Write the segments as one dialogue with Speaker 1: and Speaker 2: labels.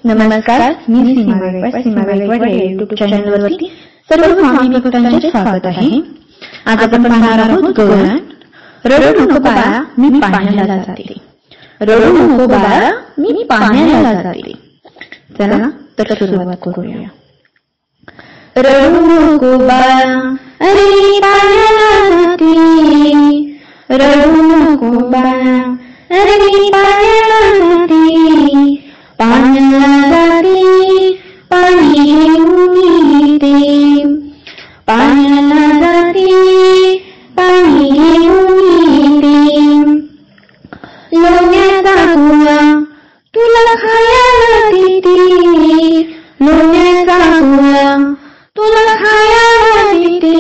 Speaker 1: नमस्कार, मी सीमा गायकवाड या YouTube चॅनलवरती सर्व स्वामी भक्तांचे स्वागत आहे। आज आपण पाहणार आहोत गवळण। रडू नको बाळा, मी पाण्याला जाते। रडू नको बाळा, मी पाण्याला जाते। चला तर सुरुवात करूया। रडू नको बाळा, अरे पाण्याला जाते। रडू नको बाळा, अरे पाण्याला जाते। पाण्याला जाते, पाणी घेऊन येते। पाण्याला जाते, पाणी घेऊन येते। लोण्याचा गोळा तुला खायला देते। लोण्याचा गोळा तुला खायला देते।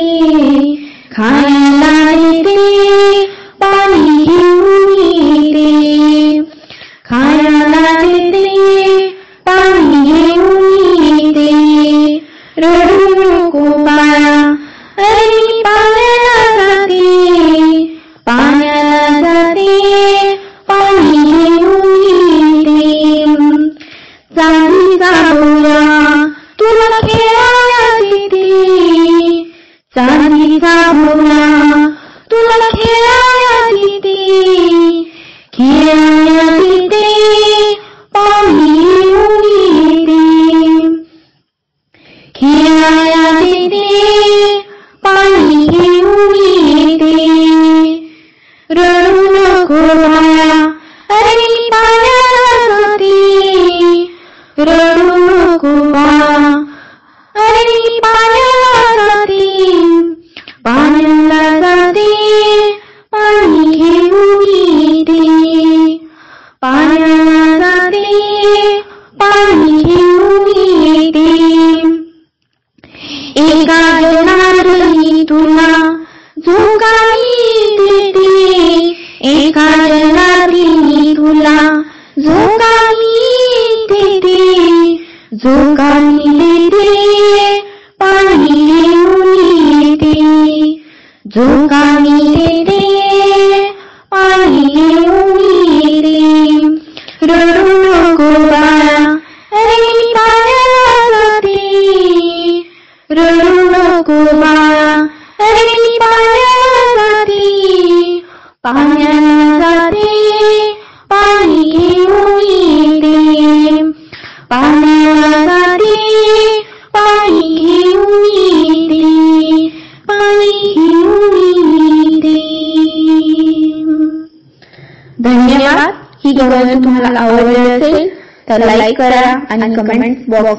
Speaker 1: खायला देते, पाणी घेऊन येते। खायला देते, पाणी घेऊन येते। रडू नको बाळा, अरे पाण्याला जाते। पाण्याला जाते, पाणी घेऊन येते। चांदीचा भोवरा तुला खेळायला देते। चांदीचा भोवरा तुला खेळायला देते। खेळायला देते, पाणी घेऊन येते। खेळायला देते, पाणी घेऊन येते। रडू नको बाळा, अरे पाण्याला जाते। रडू नको बाळा, अरे पाण्याला जाते। पाण्याला जाते, पाणी घेऊन येते। पाण्याला जाते, पाणी घेऊन येते। एका जनार्दनी तुला झोकावी देते। एका जनार्दनी तुला झोकावी देते। झोकावी देते, पाणी घेऊन येते। झोकावी देते, पाणी घेऊन येते। रडू नको बाळा, अरे पाण्याला जाते। रडू नको बाळा, अरे पाण्याला जाते। पाण्याला जाते, पाणी घेऊन येते। पाण्याला जाते, पाणी घेऊन येते। पाणी घेऊन येते। धन्यवाद। ही गवळण तुम्हाला आवडली असेल तर लाईक करा आणि कमेंट बॉक्स